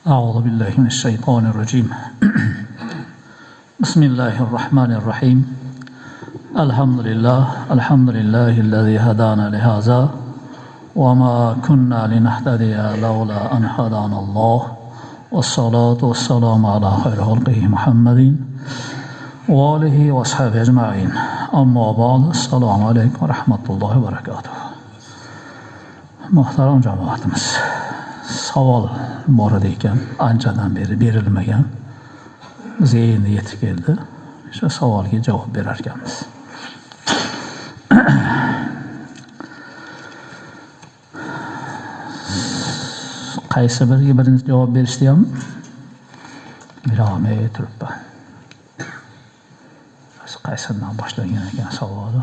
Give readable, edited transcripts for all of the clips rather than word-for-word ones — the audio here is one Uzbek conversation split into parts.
أعوذ بالله من الشيطان الرجيم. بسم الله الرحمن الرحيم. الحمد لله الذي هدانا لهذا وما كنا لنهتدي لولا أن هدانا الله والصلاة والسلام على خير خلقه محمد وآله وصحبه أجمعين. أما بعد السلام عليكم ورحمة الله وبركاته. Muhtaram jamoatimiz, savol bor ekan, anchadan beri berilmagan. Bizga endi yetib keldi. O'sha savolga javob berar ekanmiz. Qaysi biriga birinchi javob berishdi ham bilolmay turibman. Qaysidan boshlangan ekan savoli?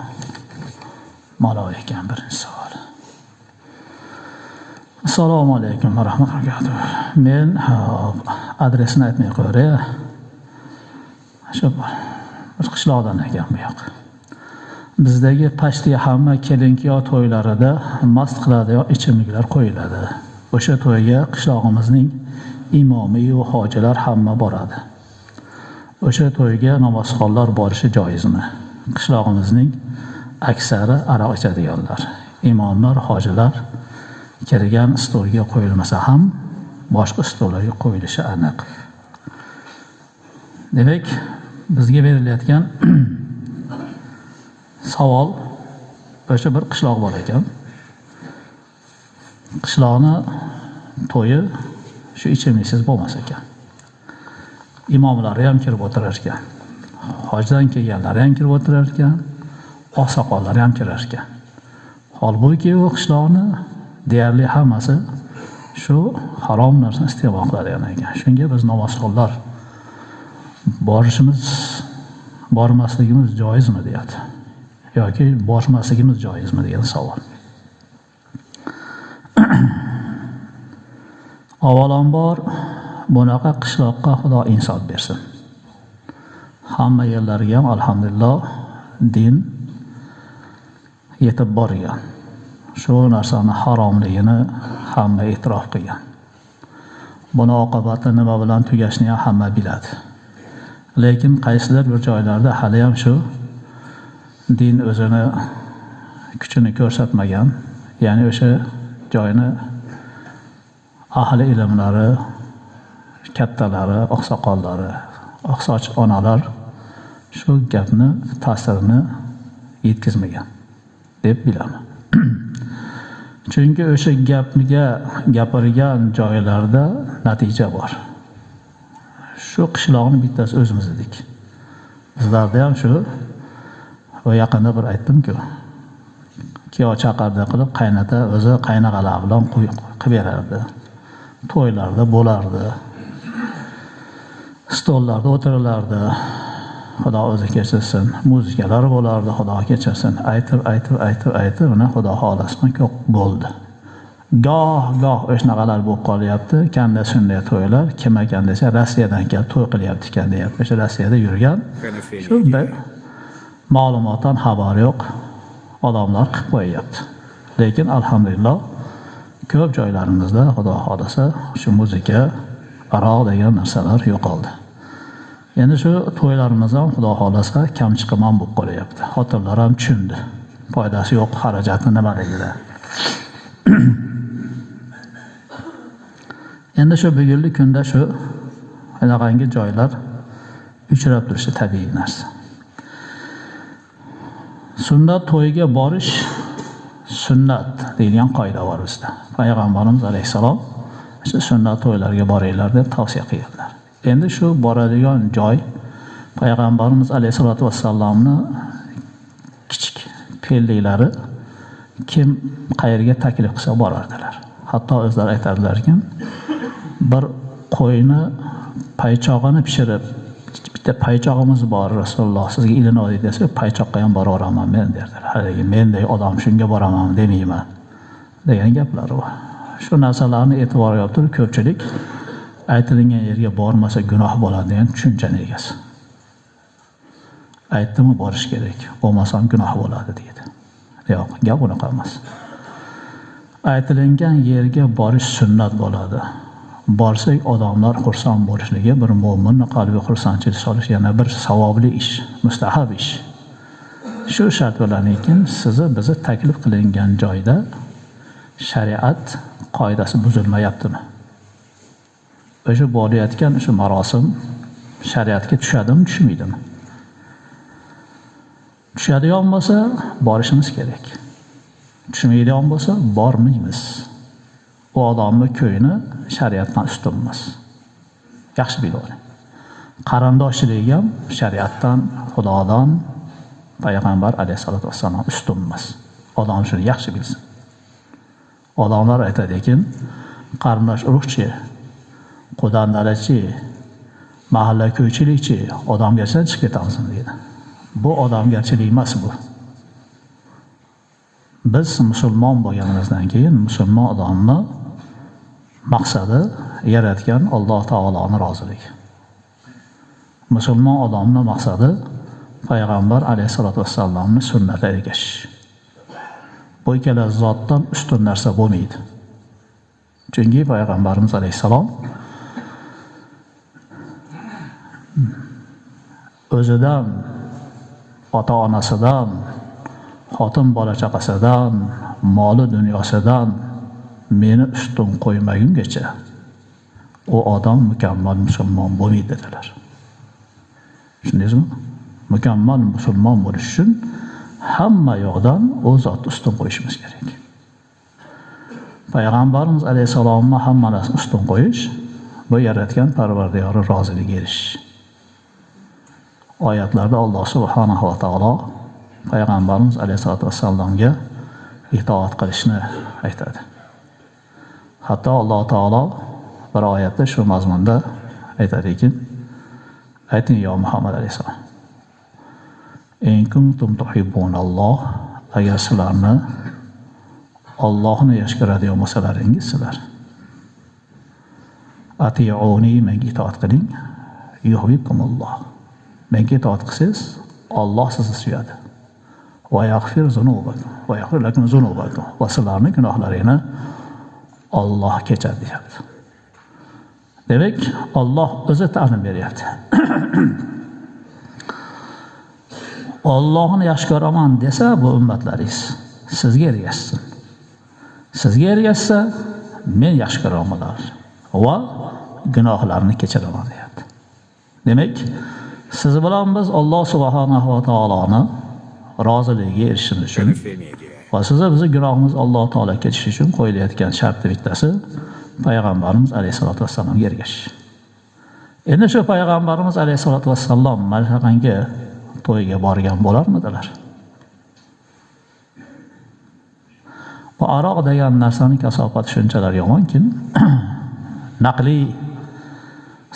Malol ekan birinchi savol. Assalomu alaykum va rahmatullohi va barakatuh. Men adresini aytmay qo'yaray. Shu bir qishloqdan ekan bu yoq. Bizdagi pashti hamma kelinkiyo to'ylarida mast qiladigan ichimliklar qo'yiladi. O'sha to'yga qishlog'imizning imomi va hojilar hamma boradi. O'sha to'yga namozxonlar borishi joizmi? Qishlog'imizning aksari aroq ichadiganlar. Imomlar, hojilar kirgan stolga qo'yilmasa ham boshqa stollarga qo'yilishi aniq. Demak, bizga berilayotgan savol o'sha bir qishloq bor ekan. Qishloqni to'yi shu ichimliksiz bo'lmas ekan. Imomlari ham kirib o'tirar ekan. Hojdan kelganlari ham kirib o'tirar ekan. Oqsoqollari ham kirar ekan. Holbuki u qishloqni deyarli hammasi shu harom narsani iste'mol qiladigan ekan. Shunga biz namozxonlar bormasligimiz joizmi deyapti. Yoki bormasligimiz joizmi degan savol. Avvalambor bunaqa qishloqqa Xudo insof bersin. Hamma yerlarga ham alhamdulillah din yetib borgan. Shu narsani haromligini hamma e'tirof qilgan. Buni oqibati nima bilan tugashini hamma biladi. Lekin qaysidir bir joylarda hali ham shu din o'zini kuchini ko'rsatmagan, ya'ni o'sha joyni ahli ilmlari, kattalari, oqsoqollari, oqsoch onalar shu gapni ta'sirini yetkazmagan deb bilaman. Chunki o'sha gapga gapirgan joylarda natija bor. Shu qishloqni bittasi o'zimiz edik. Bizlarda ham shu va yaqinda bir aytdim-ku, kuyov chaqardi qilib qaynota o'zi qaynag'alar bilan qilib berardi. To'ylarda bo'lardi. Stollarda o'tirilardi. Xudo o'zi kechirsin. Muzikalar bo'lardi, Xudo kechirsin. Aytib, mana Xudo xohlasin ko'p bo'ldi. Goh o'shnaqalar bo'lib qolyapti. Kanda shunday to'ylar, kim ekan desa, Rossiyadan kelib to'y qilyapti ekan deyapti. O'sha Rossiyada yurgan. Shu ma'lumotdan xabar yo'q odamlar qilib qo'yapti. Lekin alhamdulillah ko'p joylarimizda Xudo xolasa shu muzika, aroq degan narsalar yo'qoldi. Endi shu to'ylarimiz ham Xudo xolasa kamchiqimon bo'lib qolyapti. Xotinlar ham tushundi. Foydasi yo'q xarajatni nimaligida. Endi shu bugungi kunda shu anaqangi joylar uchrab turishi tabiiy narsa. Sunnat to'yiga borish sunnat degan qoida bor bizda. Payg'ambarimiz alayhisalom shu sunnat to'ylarga boringlar deb tavsiya qilganlar. Endi shu boradigan joy Payg'ambarimiz alayhisolatu vassalomni kichik pelliklari kim qayerga taklif qilsa borardilar. Hatto o'zlari aytadilar-ki, bir qo'yni paychog'ini pishirib, bitta paychog'imiz bor Rasululloh sizga ilinadi desa, paychoqqa ham boraman men derdilar. Haligi mendek odam shunga boraman demayman degan gaplar bor. Shu narsalarni e'tiborga olib turib ko'pchilik aytilgan yerga bormasa gunoh bo'ladi degan tushunchani egasi. Aytdimi borish kerak, bo'lmasam gunoh bo'ladi deydi. Yo'q, gap unaqa emas. Aytilgan yerga borish sunnat bo'ladi. borsak odamlar xursand bo'lishligi, bir mo'minni qalbiga xursandchilik solish yana bir savobli ish, mustahab ish. Shu shart bilan lekin bizni taklif qilingan joyda shariat qoidasi buzilmayaptimi? O'sha bo'layotgan shu marosim shariatga tushadimi, tushmaydimi? Tushadigan bo'lsa borishimiz kerak. Tushmaydigan bo'lsa bormaymiz. U odamni ko'yini shariatdan ustun emas. Yaxshi bilavering. Qarindoshchilik ham shariatdan, Xudodan, payg'ambar alayhisolatu vassalom ustun emas. Odam shuni yaxshi bilsin. Odamlar aytadiki, qarindosh urug'chi, qudandalachi, mahalla ko'ychilikchi, odamgarchilik chiqib ketamiz deydi. Bu odamgarchilik emas bu. Biz musulmon bo'lganimizdan keyin musulmon odamni maqsadi yaratgan Alloh taoloning roziligi. Musulmon odamning maqsadi payg'ambar alayhisolatu vassalomning sunnatiga ergashish. Bu ikkala zotdan ustun narsa bo'lmaydi. Chunki payg'ambarimiz alayhisalom o'zidan, ota-onasidan, xotin bola chaqasidan, moli dunyosidan meni ustun qo'ymagungacha u odam mukammal musulmon bo'lmaydi dedilar. Tushundingizmi? Mukammal musulmon bo'lish uchun hamma yoqdan u zot ustun qo'yishimiz kerak. Payg'ambarimiz alayhisalomni hamma narsani ustun qo'yish, bu yaratgan Parvardigori roziligiga erishish. Oyatlarda Alloh subhanahu va taolo payg'ambarimiz alayhisolatu vassalomga itoat qilishni aytadi. Hatto Alloh taolo bir oyatda shu mazmunda aytadiki, ayting yo Muhammad alayhisalom, in kuntum tuhibbunalloh, agar sizlarni Allohni yaxshi ko'radigan bo'lsalaringiz, sizlar ati'uni, menga itoat qiling, yuhibbukumulloh. Menga itoat qilsangiz, Alloh sizni suyadi. Va yaghfir zunubakum, va yaghfir lakum zunubakum. Va sizlarning gunohlaringizni Alloh kechadi deyapti. Demak, Alloh o'zi ta'lim beryapti. Allohni yaxshi ko'raman desa, bu ummatlaringiz sizga ergashsin. Sizga ergashsa, men yaxshi ko'raman va gunohlarni kechiraman deyapti. Demak, siz bilan biz Alloh subhanahu va taoloni roziligiga erishishimiz uchun va bizni gunohimiz Alloh taolo kechishi uchun qo'yilayotgan shartning bittasi payg'ambarimiz alayhisolatu vassalomga ergashish. Endi shu payg'ambarimiz alayhisolatu vassalom mana shunaqangi to'yga borgan bo'larmidilar? Bu aroq degan narsaning kasofati shunchalar yomonki, naqliy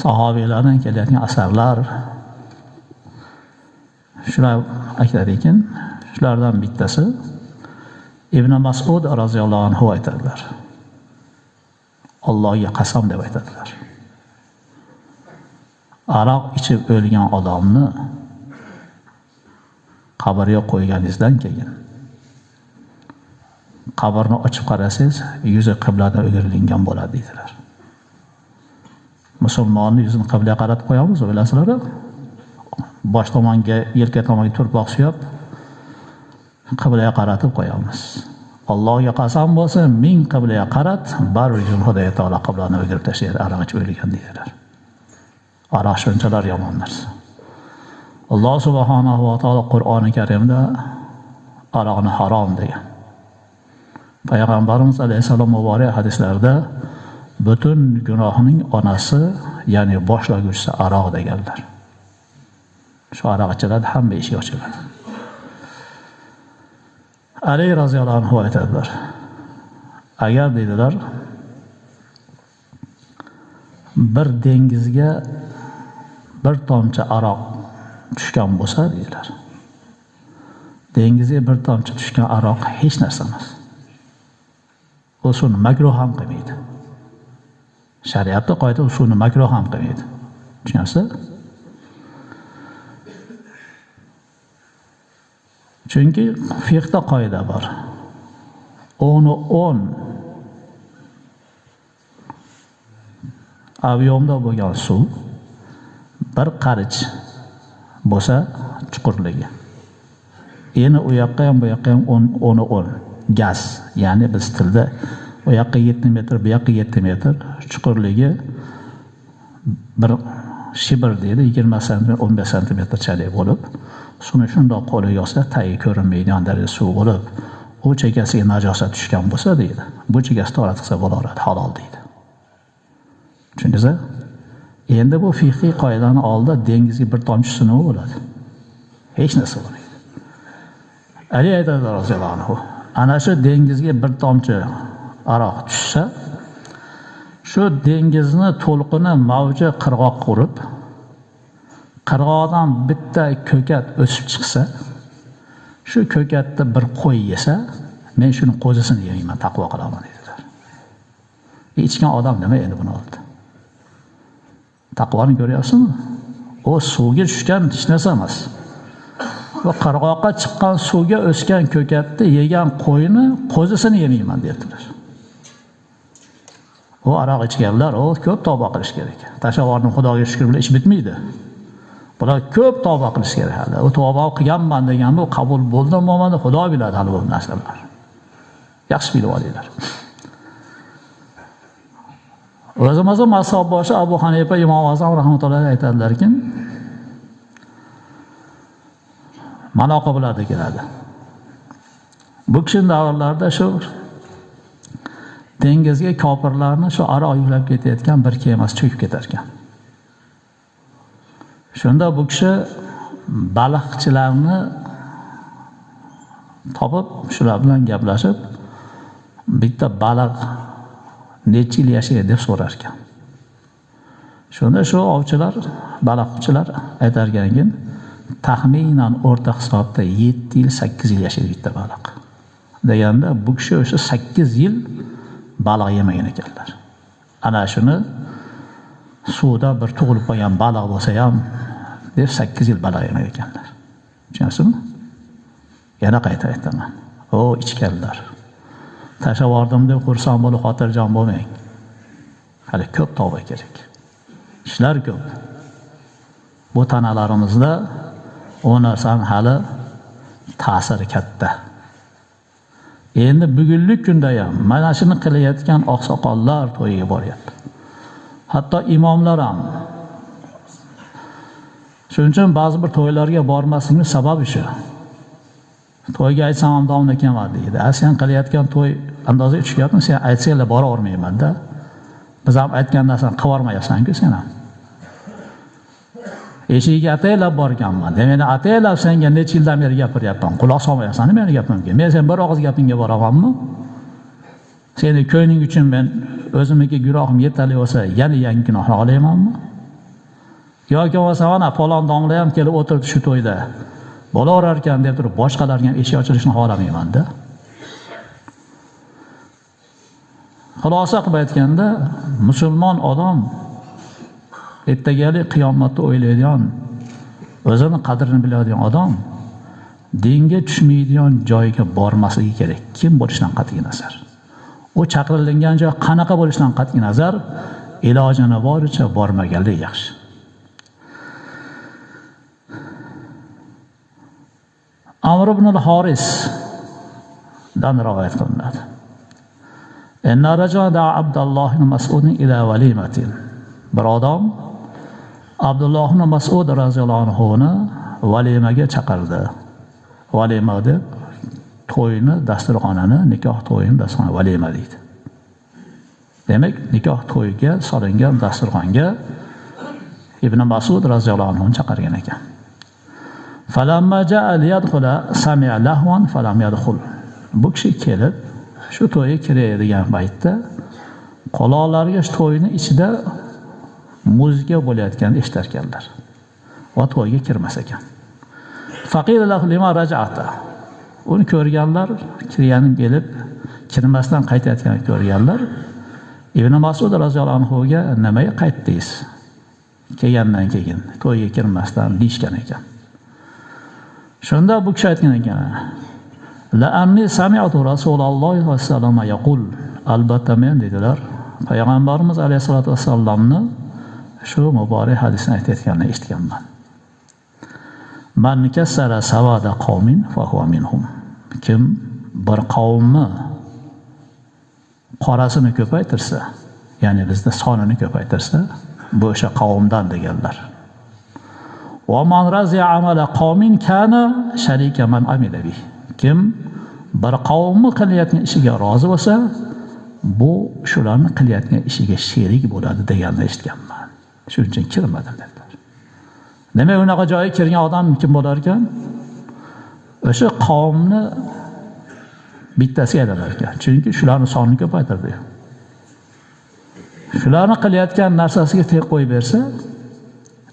sahobiylardan kelayotgan asarlar shular aytadiki, shulardan bittasi Ibn Mas'ud roziyallohu anhu aytadilar. Allohga qasam deb aytadilar. Aroq ichib o'lgan odamni qabrga qo'yganingizdan keyin qabrni ochib qarasangiz, yuzi qibladan o'girilgan bo'ladi dedilar. Musulmonni yuzini qiblaga qaratib qo'yamiz, bilasizlar? Bosh tomonga, yelka tomonga turpoq suyab qiblaga qaratib qo'yamiz. Allohga qasam bo'lsa, ming qiblaga qarat, baribir Xudo taolo qiblani o'girib tashlaydi, aroq ichib o'lgan dedilar. Aroq shunchalar yomon narsa. Alloh subhanahu va taolo Qur'oni Karimda aroqni harom degan. Payg'ambarimiz alayhisalom muborak hadislarda butun gunohning onasi, ya'ni boshlaguvchisi aroq deganlar. Shu aroq ichiladi, hamma eshik ochiladi. Ali roziyallohu anhu aytadilar. Agar dedilar, bir dengizga bir tomchi aroq tushgan bo'lsa dedilar. Dengizga bir tomchi tushgan aroq hech narsa emas. U suvni makruh ham qilmaydi. Shariatda qoida suvni makruh ham qilmaydi. Tushunasiz? Chunki fiqhda qoida bor. 10 avyonda bo'lgan suv bir qarich bo'lsa chuqurligi. Endi u yoqqa ham bu yoqqa ham 10 gaz. Ya'ni biz tilda u yoqqa 7 metr, bu yoqqa 7 metr chuqurligi bir shibr deydi, 20 sm, 15 sm-chalik bo'lib, suvni shundoq qo'liga olsa, tagi ko'rinmaydigan darajada suv bo'lib, u chekasiga najosat tushgan bo'lsa deydi, bu chekasi to'g'ri bo'laveradi, halol deydi. Tushundingizmi? Endi bu fiqhiy qoidani oldida dengizga bir tomchi suv nima bo'ladi? Hech narsa bo'lmaydi. Ali aytadi roziyallohu anhu, ana shu dengizga bir tomchi aroq tushsa, shu dengizni to'lqini mavji qirg'oq qurib, qirg'oqdan bitta ko'kat o'sib chiqsa, shu ko'katni bir qo'y yesa, men shuni qo'zisini yeyman, taqvo qilaman dedilar. Ichgan odam nima endi buni oldi? Taqvoni ko'ryapsizmi? O suvga tushgan hech narsa emas. Va qirg'oqqa chiqqan suvga o'sgan ko'katni yegan qo'yni qo'zisini yemayman dedilar. O aroq ichganlar, o ko'p tavba qilish kerak. Tashavvorni Xudoga shukr bilan ish bitmaydi. Bular ko'p tavba qilish kerak hali. O tavba qilganman degan bu qabul bo'ldimi, bo'lmadi, Xudo biladi hali bu narsalar. Yaxshi bilib olinglar. O'zimizning mazhab boshi Abu Hanifa Imom Azam rahmatullohi aytadilarki, manoqiblarda keladi. Bu kishining davrlarida shu dengizga kofirlarni shu aroq yuklab ketayotgan bir kemasi cho'kib ketar ekan. Shunda bu kishi baliqchilarni topib, shular bilan gaplashib, bitta baliq necha yil yashaydi deb so'rar ekan. Shunda shu ovchilar, baliqchilar aytar ekan, taxminan o'rta hisobda 7 yil, 8 yil yashaydi bitta baliq. Deganda bu kishi o'sha 8 yil baliq yemagan ekanlar. Ana shuni suvda bir tug'ilib qolgan baliq bo'lsa ham deb 8 yil baliq yemagan ekanlar. Tushunasizmi? Yana qayta aytaman. O ichganlar. Tashavordim deb xursand bo'lib xotirjam bo'lmang. Hali ko'p tavba kerak. Ishlar ko'p. Bu tanalarimizda o narsani hali ta'siri katta. Endi bugunlik kunda ham mana shuni qilayotgan oqsoqollar to'yiga boryapti. Hatto imomlar ham. Shuning uchun ba'zi bir to'ylarga bormaslikning sababi shu. To'yga aytsam ham davom etaman deydi. Sen qilayotgan to'y andoziga tushyapmi? Sen aytsanglar bora olmayman-da. Biz ham aytgan narsani qilib olmayapsan-ku sen ham. Eshigiga ataylab borganman. Demak, ataylab senga necha yildan beri gapiryapman. Quloq solmayapsan meni gapimga. Men sen bir og'iz gapingga boramanmi? Seni ko'ngling uchun men o'zimga gunohim yetarli bo'lsa, yana yangi gunohni olaymanmi? Yoki bo'lmasa ana falon domla ham kelib o'tirdi shu to'yda. Bo'laverar ekan deb turib boshqalarga ham eshik ochilishni xohlamayman-da. Xulosa qilib aytganda, musulmon odam ertagali qiyomatda o'ylaydigan, o'zini qadrini biladigan odam dinga tushmaydigan joyga bormasligi kerak. Kim bo'lishidan qat'iy nazar. U chaqirilgan joy qanaqa bo'lishidan qat'iy nazar, ilojini boricha bormaganlik yaxshi. Amr ibn al-Haris dan rivoyat qilinadi. Inna rajulan da'a Abdullah ibn Mas'ud ila walimatin. Bir odam Abdullah ibn Mas'ud radhiyallohu anhu ni valimaga chaqirdi. Valima deb to'yni, dasturxonini, nikoh to'yini dasturxon valima deydi. Demak, nikoh to'yiga solingan dasturxonga Ibn Mas'ud radhiyallohu anhu chaqirgan ekan. Falamma ja'a liyadkhula sami'a lahwan falam yadkhul. Bu kishi kelib shu to'yga kiradigan paytda qoloqlariga shu to'yni ichida muzika bo'layotganini eshitar ekanlar. Va to'yga kirmas ekan. Faqila lahu lima raja'ata. Uni ko'rganlar, kirganim kelib, kirmasdan qaytayotganini ko'rganlar. Ibn Mas'ud radhiyallohu anhu ga nimaga qaytdingiz? Kelgandan keyin to'yga kirmasdan deyishgan ekan. Shunda bu kishi aytgan ekan: "La anni sami'tu Rasululloh sollallohu alayhi vasallam yaqul." Albatta men dedilar, Payg'ambarimiz alayhisolatu vassalomni shu muborak hadisni aytayotganini eshitganman. Man kassara savada qawmin fa huwa minhum. Kim bir qavmni qorasini ko'paytirsa, ya'ni bizda sonini ko'paytirsa, bu o'sha qavmdan deganlar. Va man razi'a amala qawmin kana sharika man amila bih. Kim bir qavmni qilayotgan ishiga rozi bo'lsa, bu shularni qilayotgan ishiga sherik bo'ladi deganini eshitganman. Shuning uchun kirmadim dedilar. Demak, unaqa joyga kirgan odam kim bo'lar ekan? O'sha qavmni bittasiga aylanar ekan. Chunki shularning sonini ko'paytirdi. Shularni qilayotgan narsasiga tek qo'yib bersa,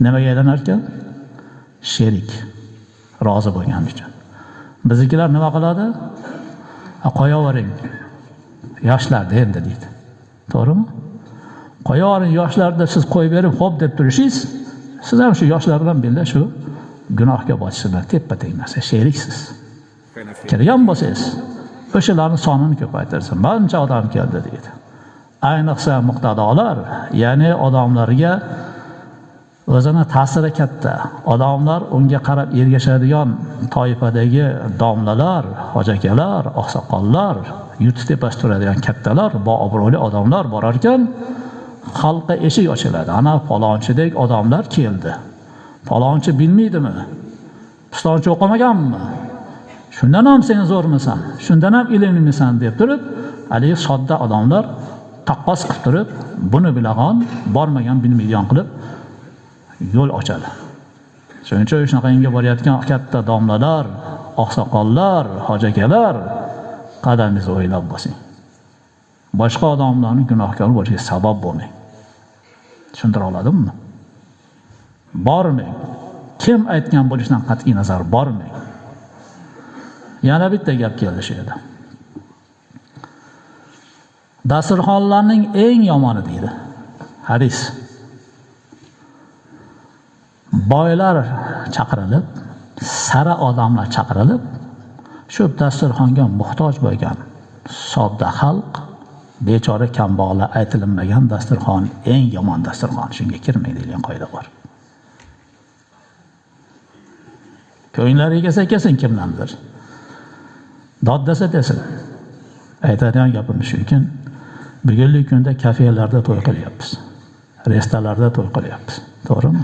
nimaga aylanar ekan? Sherik. Rozi bo'lgan uchun. Biznikilar nima qiladi? Qo'yavering. Yoshlarda endi deydi. To'g'rimi? Qo'yavering, yoshlarda siz qo'yib berib, xo'p deb turishingiz, siz ham shu yoshlar bilan birga shu gunohga botishingiz teppa-teng narsa, sheriksiz. Kirgan bo'lsangiz, o'shalarning sonini ko'paytirsin. Buncha odam keldi deydi. Ayniqsa muqtadolar, ya'ni odamlarga o'zini ta'siri katta, odamlar unga qarab ergashadigan toifadagi domlalar, hojakalar, oqsoqollar, yurt tepasida turadigan kattalar, boobro'li odamlar borar ekan, xalqqa eshik ochiladi. Ana falonchidek odamlar keldi. Falonchi bilmaydimi? Pistonchi o'qimaganmi? Shundan ham sen zo'rmisan? Shundan ham ilmlisan deb turib, haligi sodda odamlar taqqos qilib turib, buni bilag'on, bormagan bilmaydigan qilib yo'l ochadi. Shuning uchun shunaqangi borayotgan katta domlalar, oqsoqollar, hojakalar qadamingizni o'ylab bosing. Boshqa odamlarning gunohkor bo'lishiga sabab bo'lmang. Tushuntira oladimmi? Bormang. Kim aytgan bo'lishidan qat'iy nazar bormang. Yana bitta gap keldi shu yerda. Dasturxonlarning eng yomoni deydi hadis. Boylar chaqirilib, sara odamlar chaqirilib, shu dasturxonga muhtoj bo'lgan sodda xalq, bechora kambag'allar aytilinmagan dasturxon eng yomon dasturxon, shunga kirmaydi degan qoida bor. Ko'nglariga kelsin kimdandir. Dod desa desin. Aytadigan gapimiz shuki, bugungi kunda kafelarda to'y qilyapmiz. Restoranlarda to'y qilyapmiz. To'g'rimi?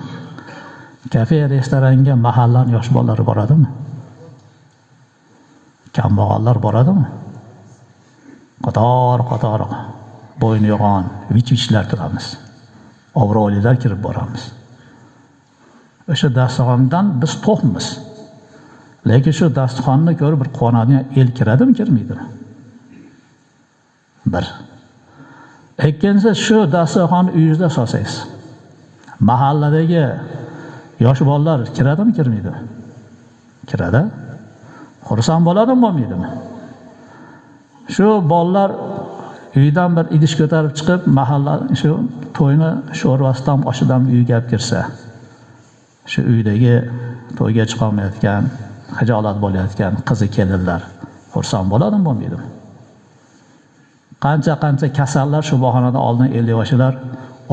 Kafe, restoranga mahallaning yosh bolalari boradimi? Kambag'allar boradimi? Qator bo'yni yo'g'on, vich-vichlar turamiz. Obro'lilar kirib boramiz. O'sha dasturxondan biz to'qmiz. Lekin shu dasturxonni ko'rib bir quvonadigan el kiradimi, kirmaydimi? Bir. Ikkinchisi, shu dasturxonni uyingizda solsangiz, mahalladagi yosh bolalar kiradimi, kirmaydimi? Kiradi. Xursand bo'ladimi, bo'lmaydimi? Shu bolalar uydan bir idish ko'tarib chiqib, mahalla shu to'yni sho'rvasidan, oshidan uyga olib kirsa, shu uydagi to'yga chiqolmayotgan, hijolat bo'layotgan qizi kelinlar xursand bo'ladimi, bo'lmaydimi? Qancha kasallar shu bahonada oldin 50 yoshlar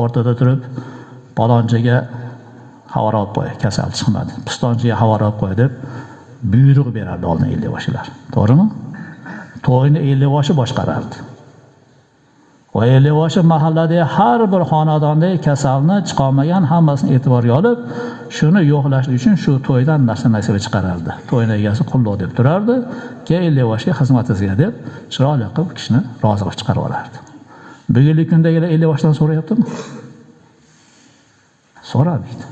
o'rtada turib, palonchiga xabar olib qo'y, kasal chiqmadi. Pistonchiga xabar olib qo'y deb buyruq berardi oldin 50 yoshlar. To'g'rimi? To'yni 50 yoshi boshqarardi. Va 50 yoshi mahalladagi har bir xonadondagi kasalni chiqolmagan hammasini e'tiborga olib, shuni yo'qlash uchun shu to'ydan narsa chiqarardi. To'yni egasi qulluq deb turardi, keyin 50 yoshga xizmatingizga deb chiroyli qilib kishini rozi qilib chiqarib olardi. Bugungi kundagilar 50 yoshdan so'rayaptimi? So'ramaydi.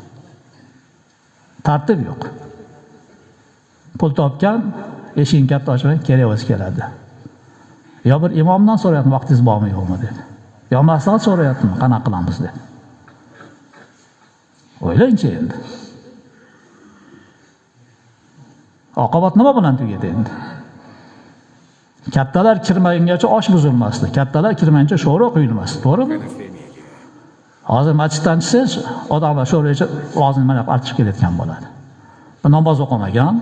Tartib yo'q. Pul topgan, eshigini katta ochmay kerak bo'lsa keladi. Yo bir imomdan so'rayapti, vaqtingiz bormi yo'qmi dedi. Yo maslahat so'rayaptimi, qanaqa qilamiz dedi. O'ylangchi endi. Oqibat nima bilan tugaydi endi? Kattalar kirmaguncha osh buzilmasdi. Kattalar kirmaguncha sho'ro quyilmasdi, to'g'rimi? Hozir masjiddan chiqsangiz, odamlar sho'ro ichib, og'zini mana artib kelayotgan bo'ladi. Namoz o'qimagan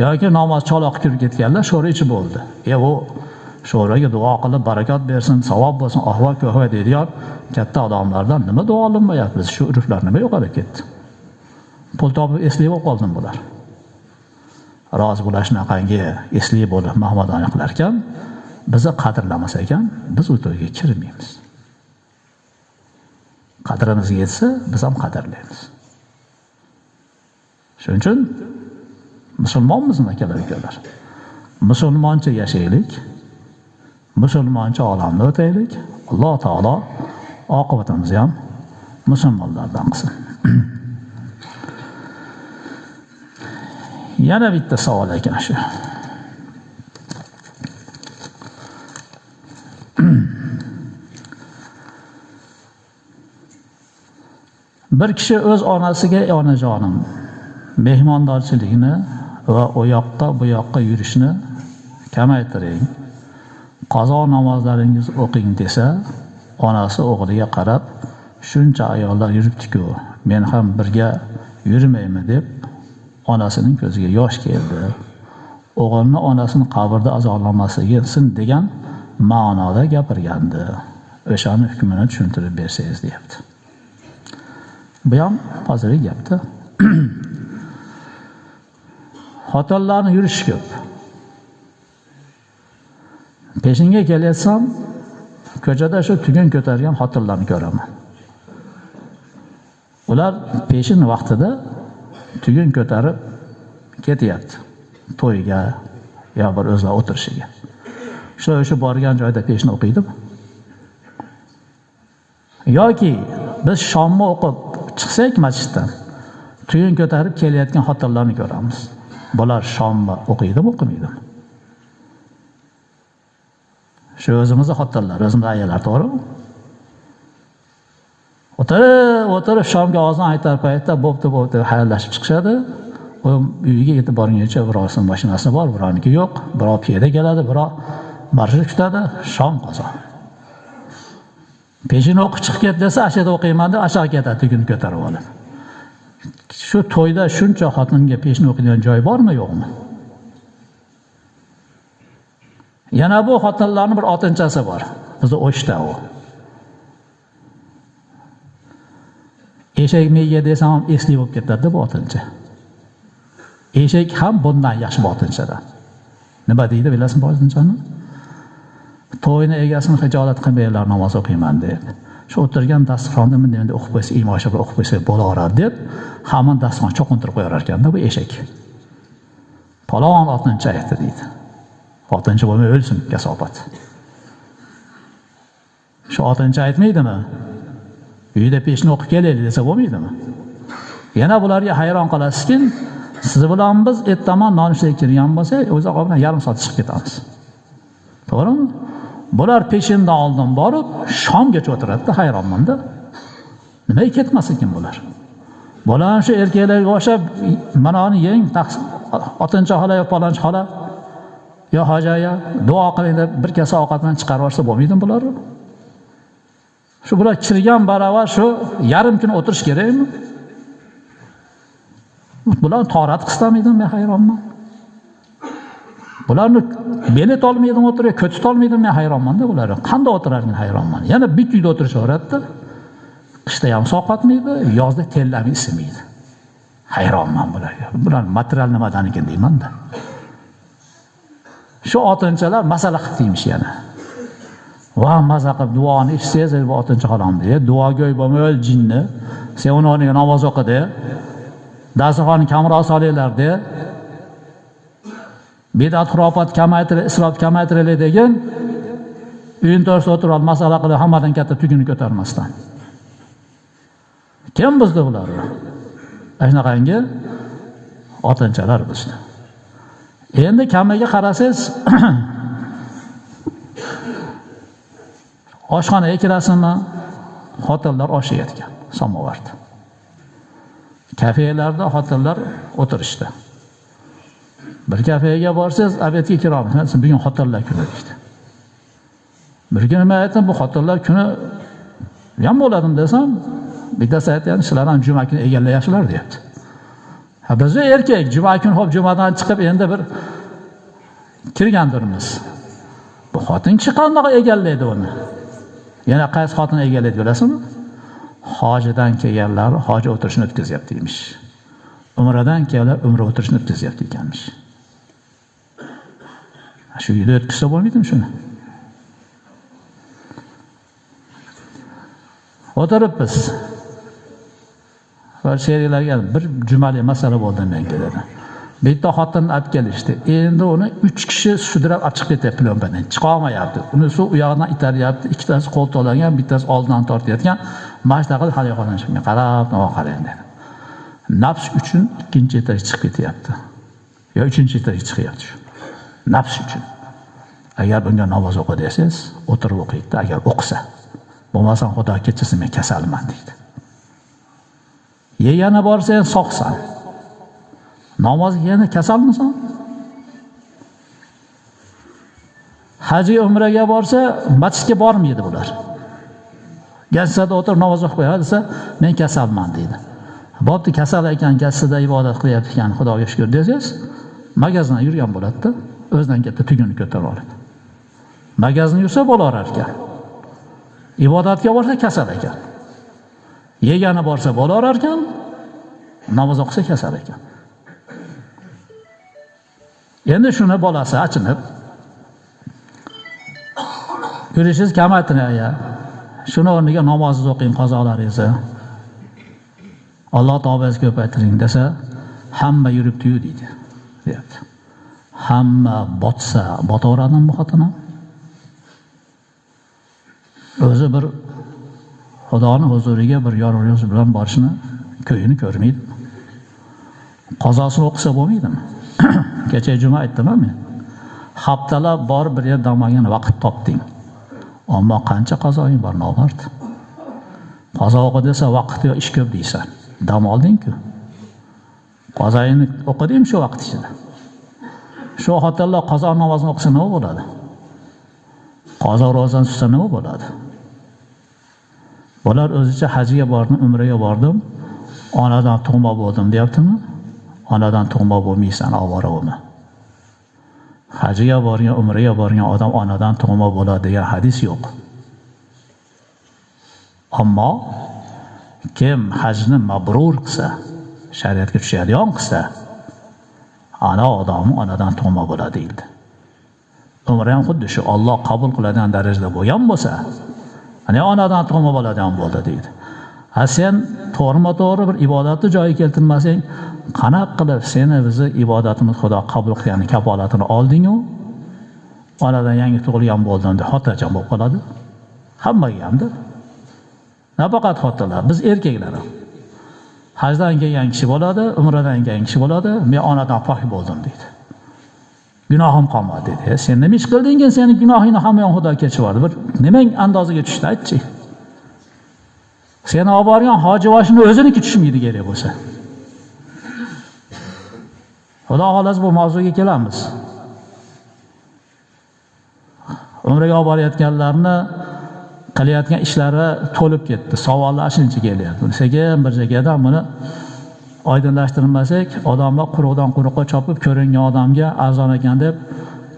yoki namoz chaloq kirib ketganlar sho'ro ichib bo'ldi. Bu sho'raga duo qilib barakot bersin, savob bo'lsin, ahvol ko'hva deydigan katta odamlardan nima duo olinmayapti? Shu urflar nima yo'qolib ketdi? Pul topib esli bo'lib qoldim bular. Rozi bular shunaqangi esli bo'lib mahmadona qilar ekan, bizni qadrlamas ekan, biz u to'yga kirmaymiz. Qadrimizga yetsa, biz ham qadrlaymiz. Shuning uchun musulmonmiz aka-ukalar. Musulmoncha yashaylik. Musulmoncha olamni o'taylik. Alloh taolo oqibatimizni ham musulmonlardan qilsin. Yana bitta savol ekan shu. Bir kishi o'z onasiga onajonim mehmondorchilikni va u yoqqa bu yoqqa yurishni kamaytiring. Qazo namozlaringizni o'qing desa, onasi o'g'liga qarab, shuncha ayollar yuribdi-ku, men ham birga yurmaymi deb onasining ko'ziga yosh keldi. O'g'ilni onasini qabrda azoblamasligin degan ma'noda gapirgandi. O'shani hukmini tushuntirib bersangiz deyapti. Bu ham hozirgi gapda. Xotinlarni yurish ko'p. Peshinga kelsam, ko'chada shu tugun ko'targan xotinlarni ko'raman. Ular peshin vaqtida tugun ko'tarib ketyapti. To'yga yo bir o'zlar o'tirishiga. Shu borgan joyda peshni o'qiydimi? Yoki biz shomni o'qib chiqsak masjiddan, tugun ko'tarib kelayotgan xotinlarni ko'ramiz. Bular shomni o'qiydimi, o'qimaydimi? Shu o'zimizning xotinlar, o'zimizning ayollar, to'g'rimi? O'tirib shomga ozon aytar paytda bo'pti xayrlashib chiqishadi. U uyiga yetib borguncha birovning mashinasi bor, birovniki yo'q, birov piyoda keladi, birov marshrut kutadi, shom qozon. Peshin o'qib chiqib ket desa, ashada o'qiyman deb aşağı ketadi, tugun ko'tarib olib. Shu to'yda shuncha xotinga peshin o'qiydigan joy bormi, yo'qmi? Yana bu xotinlarning bir otinchasi bor. Bizda o'shda u. Eshak menga desam ham esli bo'lib ketadi bu otincha. Eshak ham bundan yaxshi botinchadan. Nima deydi bilasizmi bu otinchani? To'yni egasini hijolat qilmaylar, namoz o'qiyman deb. Shu o'tirgan dasturxonda menda o'qib qo'ysa, imoshga o'qib qo'ysa bo'laveradi deb, hamon dasturxon cho'qintirib qo'yar ekanda bu eshak. Palon otincha aytdi deydi. Otincha bo'lmay o'lsin, kasobat. Shu otincha aytmaydimi? Uyda peshni o'qib kelaylik desa bo'lmaydimi? Yana bularga hayron qolasizki, siz bilan biz ertaman nonushtaga kirgan bo'lsak, o'zi bilan yarim soat chiqib ketamiz. To'g'rimi? Bular peshindan oldin borib, shomgacha o'tiradi, hayronman-da. Nimaga ketmas ekan bular? Bular shu erkaklarga o'xshab, mana uni yeng, otincha xola yo palonchi xola yo hojaga duo qiling deb bir kasa ovqatdan chiqarib yuborsa bo'lmaydimi bular? Shu bular kirgan baravar shu yarim kun o'tirish kerakmi? Bular torat qilmaydimi, men hayronman. Bularni belet olmaydim o'tirib, ko'tit olmaydim, men hayronman-da bular. Qanday o'tirar, men hayronman. Yana bitta uyda o'tirishaveradi-da. Qishda ham sovqatmaydi, yozda tellami isimaydi. Hayronman bularga. Bular material nimadan ekan deyman-da. Shu otinchalar masala qilibdiymish yana. Va maza qilib duoni eshitsangiz, bu otincha xolamdi. Duogo'y bo'lmay jinni. Sen uni o'rniga namoz o'qidi. Dasturxonni kamroq solinglar-da. Bidat xurofat kamaytirib, isrof kamaytiraylik degan uyin to'g'risida o'tirib masala qilib hammadan katta tuguni ko'tarmasdan. Kim bizda bular? Shunaqangi otinchalar bizda. Endi kamiga qarasangiz, oshxonaga kirasizmi? Xotinlar osh yeyotgan samovarda. Kafelarda xotinlar o'tirishdi. Bir kafega borsangiz, obedga kiramiz. Bugun xotinlar kuni deydi. Bir kun nima aytdim, bu xotinlar kuni ham bo'ladimi desam, bittasi aytgan, sizlar ham juma kuni egallayasizlar deyapti. Ha, biz erkak juma kuni hop jumadan chiqib endi bir kirgandirmiz. Bu xotin kishi qanday egallaydi uni? Yana qaysi xotin egallaydi bilasizmi? Hojidan kelganlar hoji o'tirishini o'tkazyapti emish. Umradan kelganlar umra o'tirishini o'tkazyapti ekanmish. Shu uyda o'tkazsa bo'lmaydimi shuni? O'tiribmiz. Va sheriklarga bir jumali masala bo'ldi menga dedi. Bitta xotinni olib kelishdi. Endi uni 3 kishi sudrab chiqib ketyapti plombadan. Chiqa olmayapti. Uni suv u yoqdan itaryapti. Ikkitasi qo'lto'lagan, bittasi oldidan tortayotgan. Mashta qilib hali yoqdan chiqib qarab, nima qarang dedi. Nafs uchun ikkinchi etaj chiqib ketyapti. Yo uchinchi etaj chiqyapti shu. Nafs uchun. Agar bunga namoz o'qi desangiz, o'tirib o'qiydi. Agar o'qisa, bo'lmasam Xudo kechirsin men kasalman deydi. Yegani borsang sog'san. Namozga yana kasalmisan? Haji umraga borsa, masjidga bormaydi bular. Gassada o'tirib namoz o'qib qo'yadi desa, men kasalman deydi. Bo'pti, kasal ekan, gassada ibodat qilyapti ekan, Xudoga shukr desangiz, magazindan yurgan bo'ladi-da, o'zidan katta tuguni ko'tarib oladi. Magazinda yursa bo'laverar ekan. Ibodatga borsa kasal ekan. Yegani borsa bo'laverar ekan, namoz o'qisa kasal ekan. Endi shuni bolasi achinib, yurishingiz kamaytiring. Shuni o'rniga namozingizni o'qing, qazolaringizni. Alloh tavbangizni ko'paytiring desa, hamma yuribdi-yu deydi. Deyapti. Hamma botsa, botaveradimi bu xotinim? O'zi bir Xudoning huzuriga bir yorug' yuz bilan borishni ko'yini ko'rmaydi. Qazosini o'qisa bo'lmaydimi? Kecha juma aytdim men. Haftalab bor bir yer dam olgan vaqt topding. Ammo qancha qazoing bor nomard? Qazo o'qi desa vaqt yo'q, ish ko'p deysan. Dam olding-ku. Qazoingni o'qiding shu vaqt ichida. Shu xotinlar qazo namozini o'qisa nima bo'ladi? Qazo ro'zani tutsa nima bo'ladi? Bular o'zicha hajga bordim, umraga bordim, onadan tug'ma bo'ldim deyaptimi? Onadan tug'ma bo'lmaysan, avvora bo'lma. Hajga borgan, umraga borgan odam onadan tug'ma bo'ladi degan hadis yo'q. Ammo kim hajni mabrur qilsa, shariatga tushadigan qilsa, ana odam onadan tug'ma bo'ladi deyildi. Umra ham xuddi shu Alloh qabul qiladigan darajada bo'lgan bo'lsa, ana onadan tug'ma bo'ladigan bo'ldi deydi. Ha sen to'g'ri-to'g'ri bir ibodatni joyiga keltirmasang, qanaqa qilib seni bizni ibodatimiz Xudo qabul qilgani kafolatini olding-u, onadan yangi tug'ilgan bo'ldim deb xotirjam bo'lib qoladi. Hammaga hamda. Nafaqat xotinlar, biz erkaklar ham. Hajdan kelgan kishi bo'ladi, umradan kelgan kishi bo'ladi, men onadan pok bo'ldim deydi. Gunohim qolmadi dedi. Sen nima ish qilding? Seni gunohingni hamma yo'q Xudo kechirdi. Bir nimang andoziga tushdi, aytchi. Seni olib borgan hojivoshini o'ziniki tushmaydi kerak bo'lsa. Xudo xohlasa bu mavzuga kelamiz. Umraga olib borayotganlarni qilayotgan ishlari to'lib ketdi. Savollar shuncha kelyapti. Sekin bir joydan buni oydinlashtirmasak, odamlar quruqdan quruqqa chopib ko'ringan odamga arzon ekan deb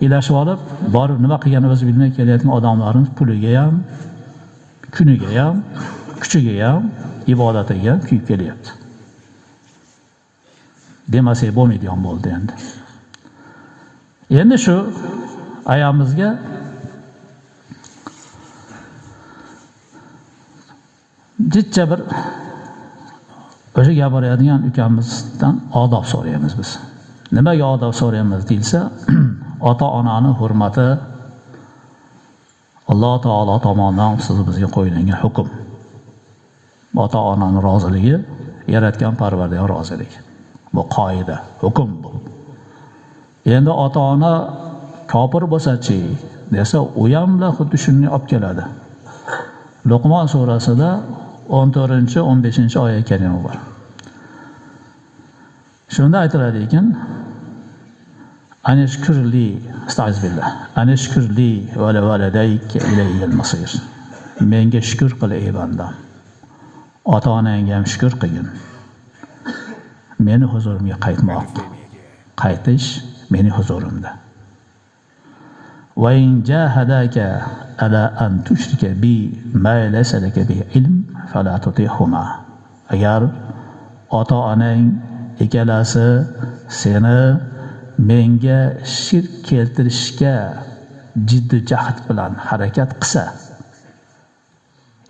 ilashib olib, borib nima qilganini o'zi bilmay kelayotgan odamlarimiz puliga ham, kuniga ham, kuchiga ham, ibodatiga ham kuyib kelyapti. Demasak bo'lmaydigan bo'ldi endi. Endi shu ayamizga jidcha bir o'sha gapiradigan ukamizdan odob so'raymiz biz. Nimaga odob so'raymiz deyilsa, ota-onani hurmati Alloh taolo tomonidan siz bizga qo'yilgan hukm. Ota-onaning roziligi, yaratgan Parvardigor roziligi. Bu qoida, hukm bu. Endi ota-ona kofir bo'lsa-chi desa, u ham xuddi shuni olib keladi. Luqmon surasida 14-15 oyat kalima bor. Shunda aytiladi ekan, anishkurli, astagfirullah, anishkurli va la valadayk ilayhil masir. Menga shukr qil ey bandam. Ota-onangga ham shukr qilgin. Meni huzurimga qaytmoq. Qaytish meni huzurimda. va in jahadaka ala an tushrika bi ma laysa laka bi ilm fala tutihuma. Agar ota-onang ikkalasi seni menga shirk keltirishga jiddiy jahd bilan harakat qilsa,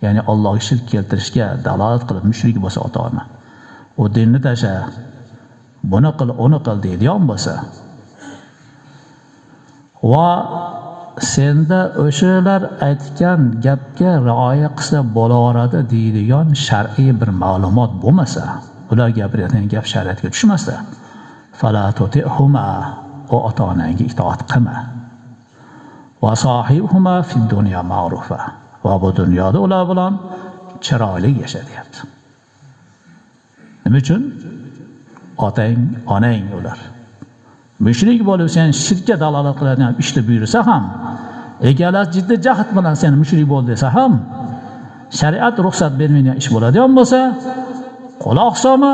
ya'ni Allohga shirk keltirishga dalolat qilib mushrik bo'lsa ota-ona, u dinni tasha, buni qil, uni qil deydigan bo'lsa va senda o'shalar aytgan gapga rioya qilsa bo'laveradi deydigan shar'iy bir ma'lumot bo'lmasa, ular gapirayotgan gap shariatga tushmasa, fala tutihuma, o ota-onangga itoat qilma. Va sohibhuma fid dunya ma'rufa, va bu dunyoda ular bilan chiroyli yasha deyapti. Nima uchun? Otang, onang ular. Mushrik bo'lib sen shirkka dalolat qiladigan ishni buyursa ham, egalar jiddiy jahd bilan sen mushrik bo'l desa ham, shariat ruxsat bermaydigan ish bo'ladigan bo'lsa, quloq solma,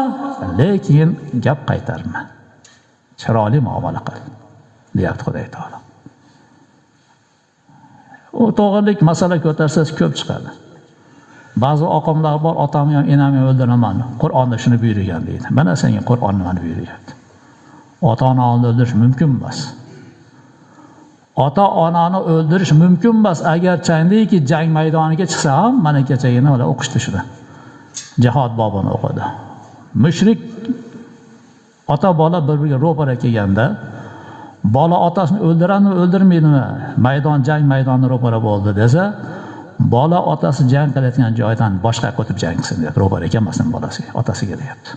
lekin gap qaytarma. Chiroyli muomala qil, deyapti Xudo taolo. U to'g'rilik masala ko'tarsangiz ko'p chiqadi. Ba'zi oqimlar bor, otamni ham enamni ham o'ldiraman, Qur'onda shuni buyurgan deydi. Mana senga Qur'on nimani buyuryapti? Ota-onani o'ldirish mumkin emas. Ota-onani o'ldirish mumkin emas. Agar chandiki jang maydoniga chiqsa ham, mana kechagina ular o'qishdi shuni. Jihod bobini o'qidi. Mushrik ota bola bir-biriga ro'para kelganda, bola otasini o'ldiradimi, o'ldirmaydimi? Jang maydonida ro'para bo'ldi desa, bola otasi jang qilayotgan joydan boshqa o'tib jang qilsin deb ro'para kelmasin bolasiga, otasiga deyapti.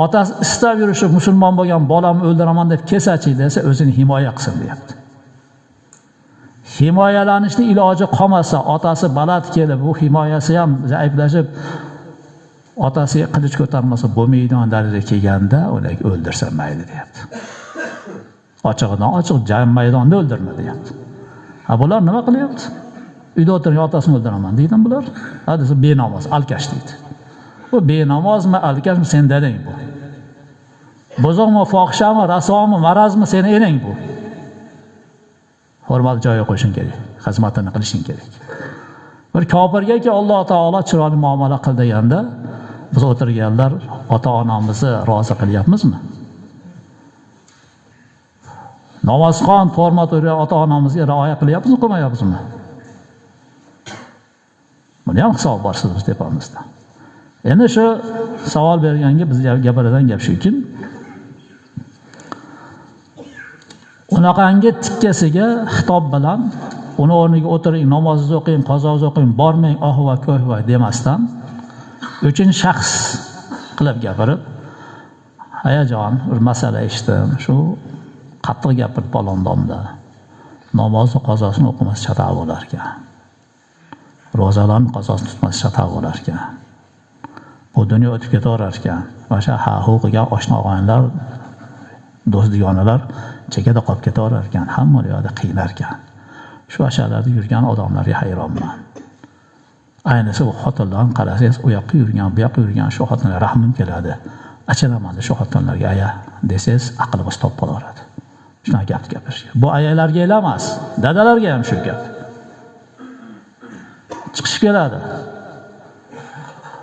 Otasi istab yurishi musulmon bo'lgan bolamni o'ldiraman deb kelsachi desa, o'zini himoya qilsin deyapti. Himoyalanishning iloji qolmasa, otasi baland kelib, bu himoyasi ham zaiflashib, otasiga qilich ko'tarmasa bo'lmaydigan darajaga kelganda, ularni o'ldirsa mayli deyapti. Ochiqdan ochiq jang maydonida o'ldirma deyapti. Ha, bular nima qilyapti? Uyda o'tirgan otasini o'ldiraman deydi bular. Ha, desa benamoz, alkash deydi. Bu benamozmi, alkashmi sen dadang bu. Bozormi, fohishami, rasomi, marazmi seni enang bu. Hurmat joyiga qo'yishing kerak, xizmatini qilishing kerak. Bir kofirga Alloh taolo chiroyli muomala qil deganda, biz o'tirganlar ota-onamizni rozi qilyapmizmi? Namozxon, hurmat o'rgan ota-onamizga rioya qilyapmizmi, qilmayapmizmi? Buni ham hisob bor siz tepamizda. Endi shu savol berganga biz gapiradigan gap shuki, unaqangi tikkasiga xitob bilan uni o'rniga o'tiring, namozingizni o'qing, qozoningizni o'qing, bormang, ahva ko'hva demasdan, uchinchi shaxs qilib gapirib, hayajon, bir masala eshitdim, shu qattiq gapirib palondomda. Namozni qozosini o'qimas chatoq bo'lar ekan. Ro'zalarni qozosini tutmas chatoq bo'lar ekan. Bu dunyo o'tib ketaverar ekan. O'sha ha-hu qilgan oshna-og'aynilar, do'st-dugonalar chekada qolib ketaverar ekan. Hamma yoqda qiynar ekan. Shu asharlarda yurgan odamlarga hayronman. Ayniqsa bu xotinlarni qarasangiz, u yoqqa yurgan, bu yoqqa yurgan shu xotinlarga rahmim keladi. Achinaman shu xotinlarga aya desangiz, aqlimiz top bo'laveradi. Shunaqa gap gapirish. Bu ayalarga emas, dadalarga ham shu gap. Chiqish keladi.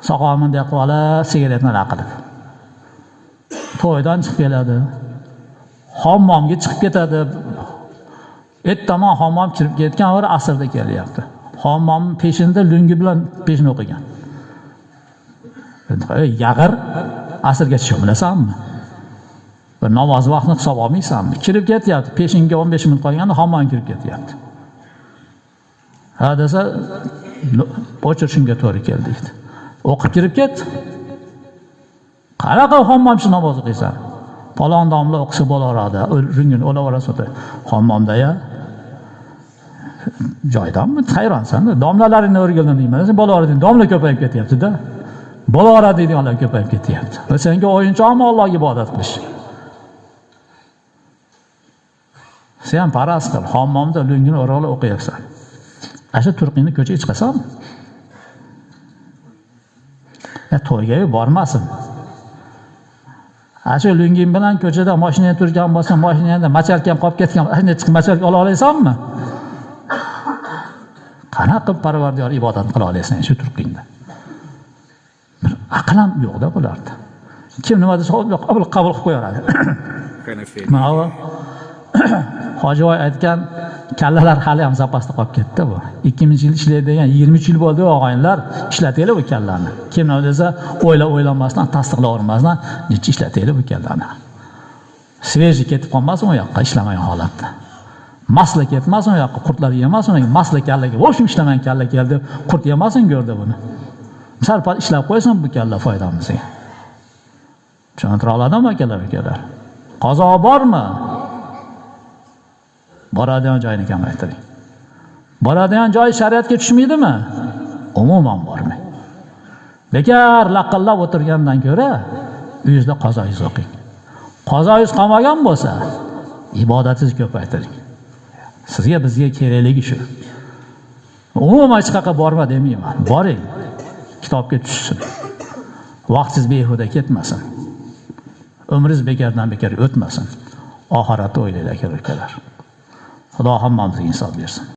Soqolini deb qolib, sigaretni qilib. To'ydan chiqib keladi. Hammomga chiqib ketadi. Ertaman hammom kirib ketgan, va asrda kelyapti. Hammom peshinda lungi bilan peshin o'qigan. Yag'ir asrgacha bilasanmi? Bir namoz vaqtini hisob olmaysanmi? Kirib ketyapti. Peshinga 15 minut qolganda hammom kirib ketyapti. Ha desa, o'chirishimga to'g'ri keldi deydi. O'qib kirib ket. Qanaqa hammomchi namoz o'qiysan? Falon domla o'qisa bo'laveradi. O'ringin o'laverasizda. Hammomda-ya joydanmi? Hayronsan-da. Domlalaringni o'rgildim deyman. Sen bo'laveradi, domla ko'payib ketyapti-da. Bo'laveradi deydiganlar ko'payib ketyapti. Va senga o'yinchoqmi Allohga ibodat qilish? Sen paras qil, hammomda lungini o'ralab o'qiyapsan. Asha turqingni ko'chaga chiqasanmi? To'yga bormasin. Shu lunging bilan ko'chada mashinada turgan bo'lsa, mashinada machalkam qolib ketgan, shunday chiqib machalka ola olasanmi? Qanaqa qilib Parvardigor ibodat qila olasan shu turqingda? Bir aql ham yo'q-da bularda. Kim nima desa qabul qilib qo'yaradi. Mana Hojivoy aytgan kallalar hali ham zapasda qolib ketdi bu. 2000-yil ishlaydigan 23 yil bo'ldi og'aylar, ishlataylik bu kallarni. Kim nima desa o'ylamasdan, tasdiqlavermasdan necha ishlataylik bu kallarni. Sveji ketib qolmasin u yoqqa ishlamagan holatda. Masla ketmasin u yoqqa, qurtlar yemasin, masla kallaga, "Voshim ishlamagan kalla keldi, qurt yemasin ko'rdi buni." Sarpal ishlab qo'ysin bu kalla foydamizga. Tushuntira oladimi akalar? Qazo bormi? Boradigan joyini kamaytiring. Boradigan joy shariatga tushmaydimi? Umuman bormang. Bekar laqillab o'tirgandan ko'ra, uyingizda qazoyingiz o'qing. Qazoyingiz qolmagan bo'lsa, ibodatingizni ko'paytiring. Sizga bizga kerakligi shu. Umuman hech qayerga borma demayman. Boring. Kitobga tushsin. Vaqtingiz behuda ketmasin. Umringiz bekardan bekar o'tmasin. Oxiratni o'ylaylik akalar. Xudo hammamizga insof bersin.